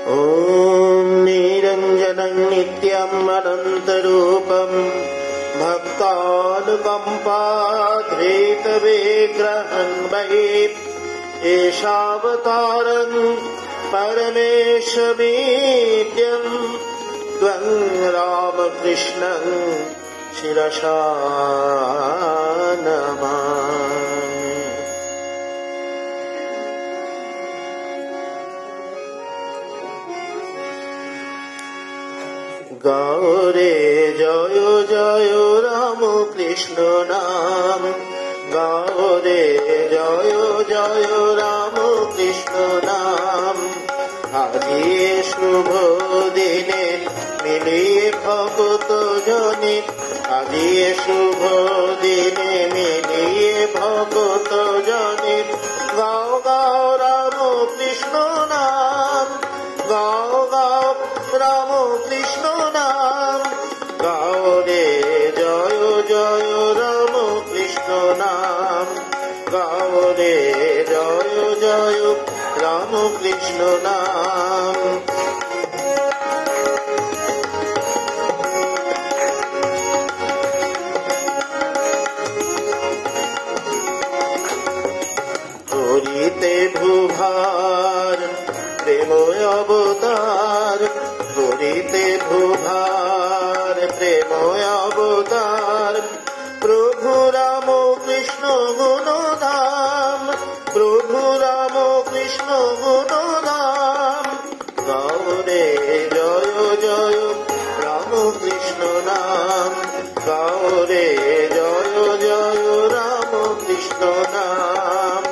ॐ निरञ्जनं नित्यम् अनन्तरूपं भक्तानुकम्पाधृतविग्रहं वै एषावतारं परमेशमीड्यं त्वं रामकृष्णं शिरसा नमामि। गौरे जय जय राम कृष्ण नाम, गौरे जय जय राम कृष्ण नाम। আজি শুভ দিনে মিলিয়ে ভক্ত জনে, আজি শুভ দিনে মিলিয়ে ভক্ত জনে। গাও গাও রাম কৃষ্ণ নাম, গাও গাও রাম কৃষ্ণ নাম। গাও রে জয় জয় রাম কৃষ্ণ নাম, গাও রে জয় জয় রাম কৃষ্ণ নাম। করিতে ভূভার প্রেম অবতার, করিতে ভূভার প্রেম অবতার। প্রভু রাম কৃষ্ণ গুণধাম, প্রভু রাম কৃষ্ণ গুণধাম। গাও রে জয় জয় রাম কৃষ্ণ নাম, গাও রে জয় জয় রাম কৃষ্ণ নাম।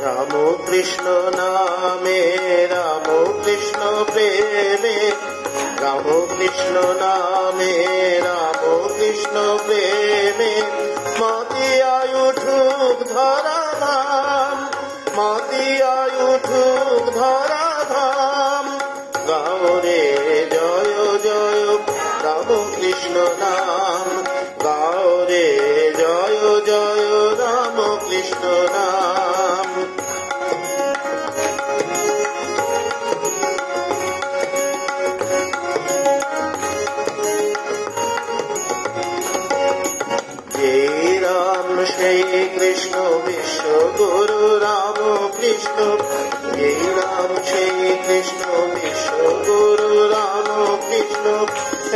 রাম কৃষ্ণ নামে রাম কৃষ্ণ প্রেমে, রাম কৃষ্ণ নামে রাম কৃষ্ণ প্রেমে। মতি আয়ুঠুক ধরা ধাম, মতি আয়ুঠুক ধরা ধাম। গাও রে জয় জয় রাম কৃষ্ণ নাম, গাও রে জয় জয় রাম কৃষ্ণ নাম। সেই কৃষ্ণ বিশ্ব গুরু রাম কৃষ্ণ, এই রাম সেই কৃষ্ণ বিশ্ব গুরু রাম কৃষ্ণ।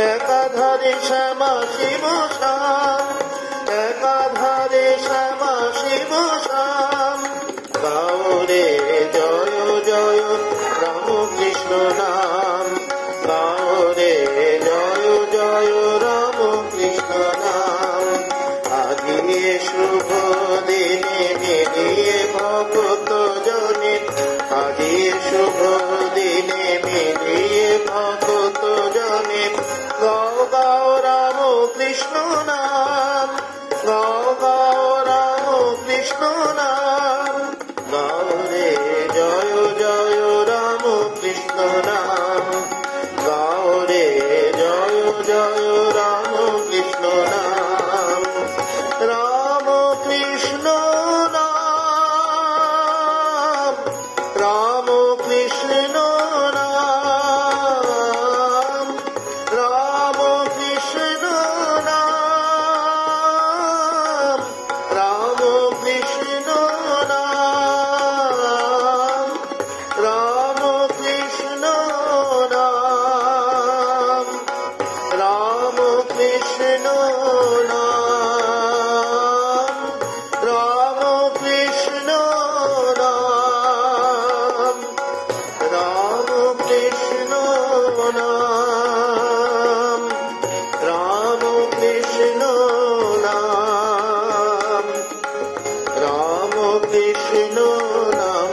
একাধারে শ্যামা শিব শ্যাম, একাধারে শ্যামা শিব শ্যাম। গাও রে জয় জয় রাম কৃষ্ণ নাম, গাও রে জয় জয় রাম কৃষ্ণ নাম। আজি শুভ দিনে মিলিয়ে ভক্ত জনে, আজি শুভ দিনে মিলিয়ে ভক্ত জনে। গাও গাও রাম কৃষ্ণ নাম, গাও গাও রাম কৃষ্ণ নাম। গাও রে জয় জয় রাম কৃষ্ণ নাম, গাও রে জয় জয় রাম কৃষ্ণ নাম। রাম কৃষ্ণ নাম, রাম কৃষ্ণ নাম, রাম কৃষ্ণ নাম, রাম কৃষ্ণ নাম, রাম কৃষ্ণ নাম, রাম কৃষ্ণ নাম, রাম কৃষ্ণ নাম, রাম কৃষ্ণ নাম, রাম কৃষ্ণ নাম, রাম কৃষ্ণ নাম।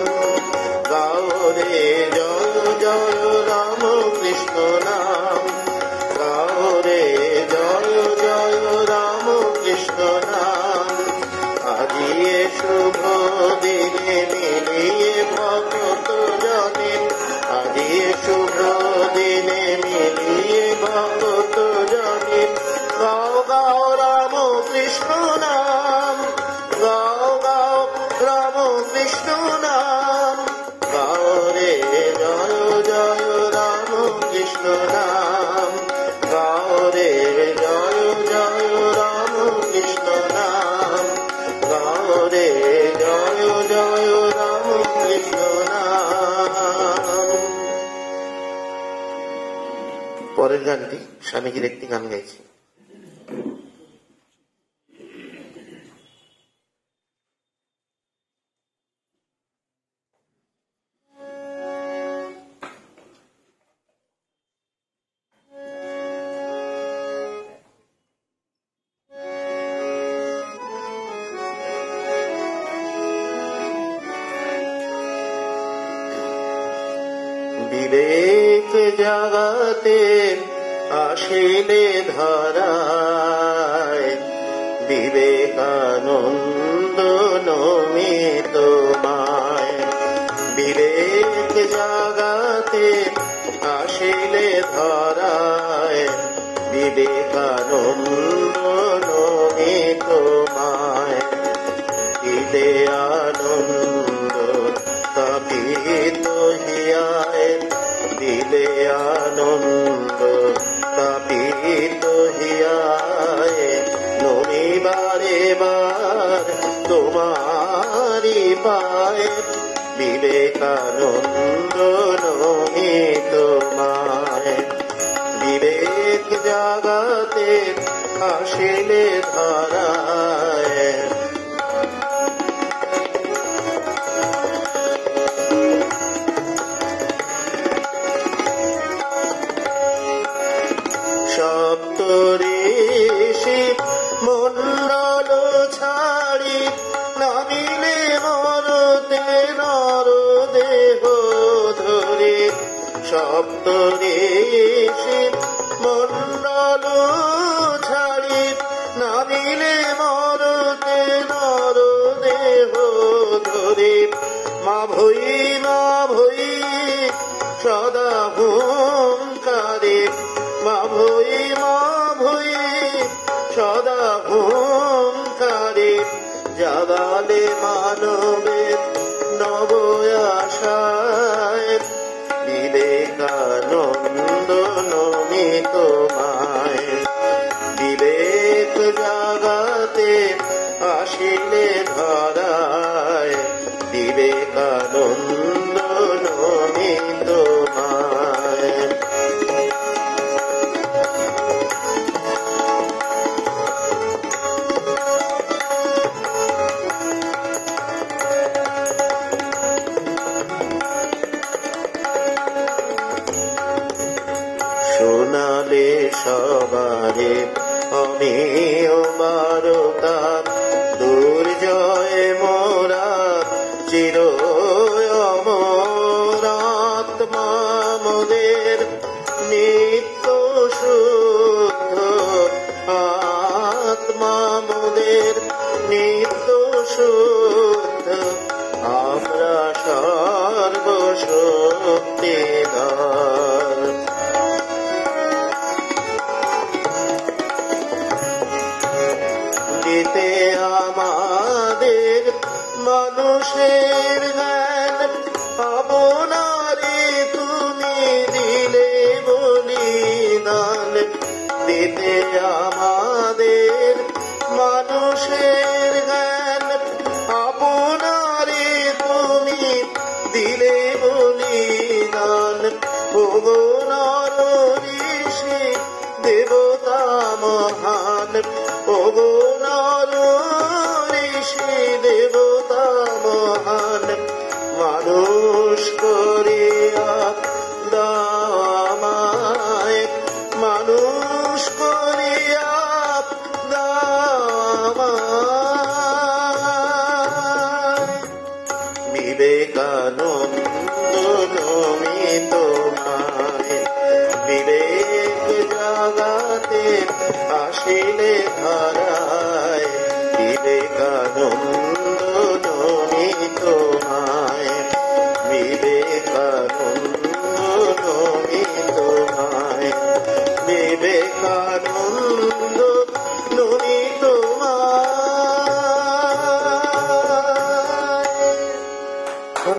গাও রে জয় জয় রাম কৃষ্ণ নাম, গাও রে জয় জয় রাম কৃষ্ণ নাম। আজি শুভ দিনে মিলিয়ে ভক্ত জনে, আজি শুভ দিনে মিলিয়ে ভক্ত জনে। কৃষ্ণ নাম গাও গাও রাম কৃষ্ণ নাম গাও রে জয় জয় রাম কৃষ্ণ নাম গাও রে জয় জয় রাম কৃষ্ণ নাম গাও রে জয় জয় রাম কৃষ্ণ নাম। পরের গানটি স্বামীজির একটি গান গাইছি। বিবেক জাগাতে আসিলে ধরায় বিবেকানন্দ নমি তোমায় বিবেক জাগাতে আসিলে ধরায় বিবেকানন্দ নমি তোমায় দিলে আনন্দ তাপিত হিয়ায় দিলে আনন্দ তাপিত হিয়ায় নমিবারে বার তোমারি পায় বিবেকানন্দ নমি তোমায় বিবেক জাগাতে আসিলে ধরায় সপ্তঋষি মন্ডল ছাড়ি নামিলে মরতে নর দেহ ধরে সপ্তঋষি মন্ডল ছাড়ি নামিলে মরতে নর দেহ ধরে মা ভই সদা হুঙ্কারে মা ভই সদা হুঙ্কারে জাগালে মানবের নব আশায় বিবেকানন্দ নমি তোমায় বিবেক জাগাতে আসিলে ধরায় বিবেকানন্দ নমি তোমায় শোনালে সবারে অমেয় বারতা দুর্জয় মোরা চির অমরাত্মা মোদের নিত্য শুদ্ধ আত্মা মোদের নিত্য শুদ্ধ আমরা সর্বশক্তিধর দিতে আমাদের মানুষের জ্ঞান আপনারে তুমি দিলে বলিদান দিতে আমাদের মানুষের জ্ঞান আপনারে তুমি দিলে বলিদান ওগো নর ঋষি দেবতা মহান ওগো নর ঋষি দেবতা মহান মানুষ করিয়া দাও আমায় মানুষ করিয়া দাও আমায় বিবেকানন্দ নমি তোমায় বিবেক জাগাতে আসিলে ধরা